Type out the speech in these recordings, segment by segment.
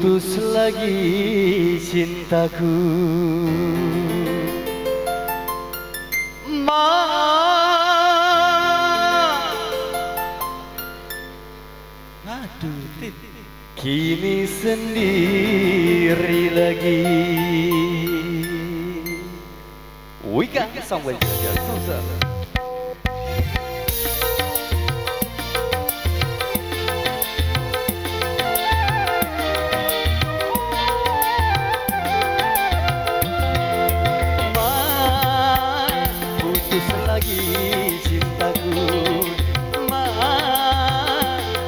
putus lagi cintaku. Aduh, kini sendiri lagi. Wika sampai jatuh. Putus lagi cintaku,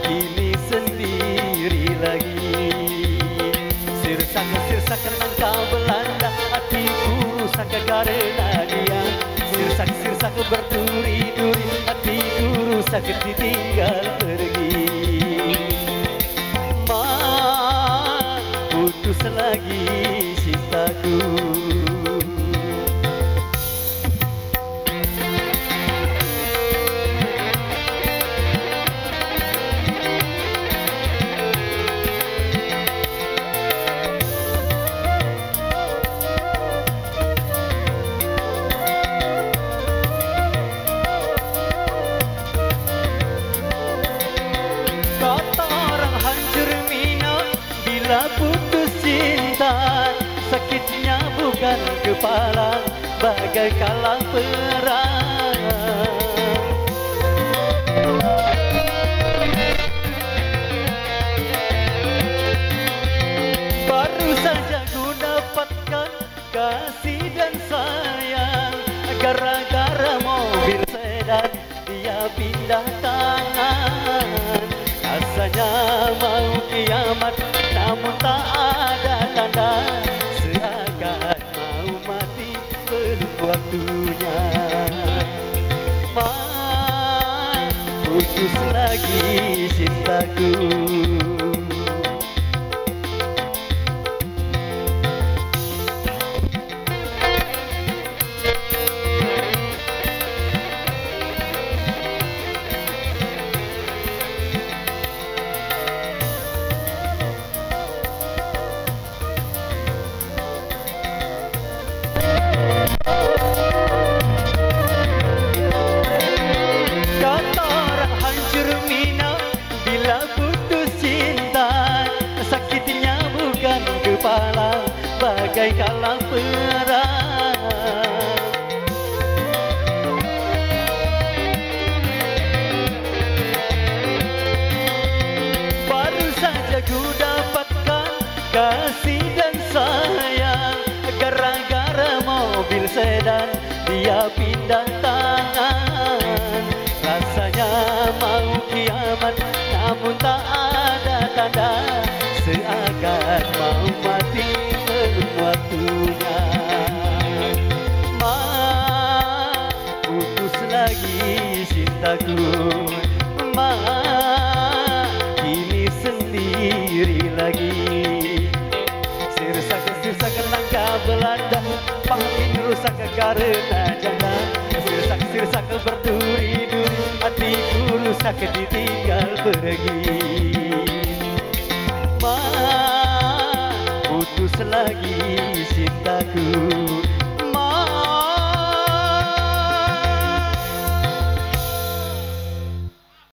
kini sendiri lagi. Sirsak nangka Belanda, hatiku rusak karena dia. Sirsak berduri-duri, hatiku rusak ditinggal pergi. Putus lagi cintaku. Bila putus cinta, sakitnya bukan kepala, bagai kala perang. Baru saja ku dapatkan kasih dan sayang, gara-gara mobil sedan dia pindah tangan. Rasanya mau kiamat, namun tak ada tanda, seakan mau mati belum waktunya. Putus lagi cintaku. Kata orang hancur minat, bila putus cinta, sakitnya bukan kepala, bagai kala perang. Baru saja ku dapatkan kasih dan sayang, gara-gara mobil sedan dia pindah tangan. Rasanya mau kiamat, namun tak ada tanda, seakan mau mati belum waktunya. Putus lagi cintaku, kini sendiri lagi. Sirsak langkah Belanda, makin rusak karena janda. Sirsak berduri-duri, hatiku rusak ditinggal pergi. Putus lagi cintaku.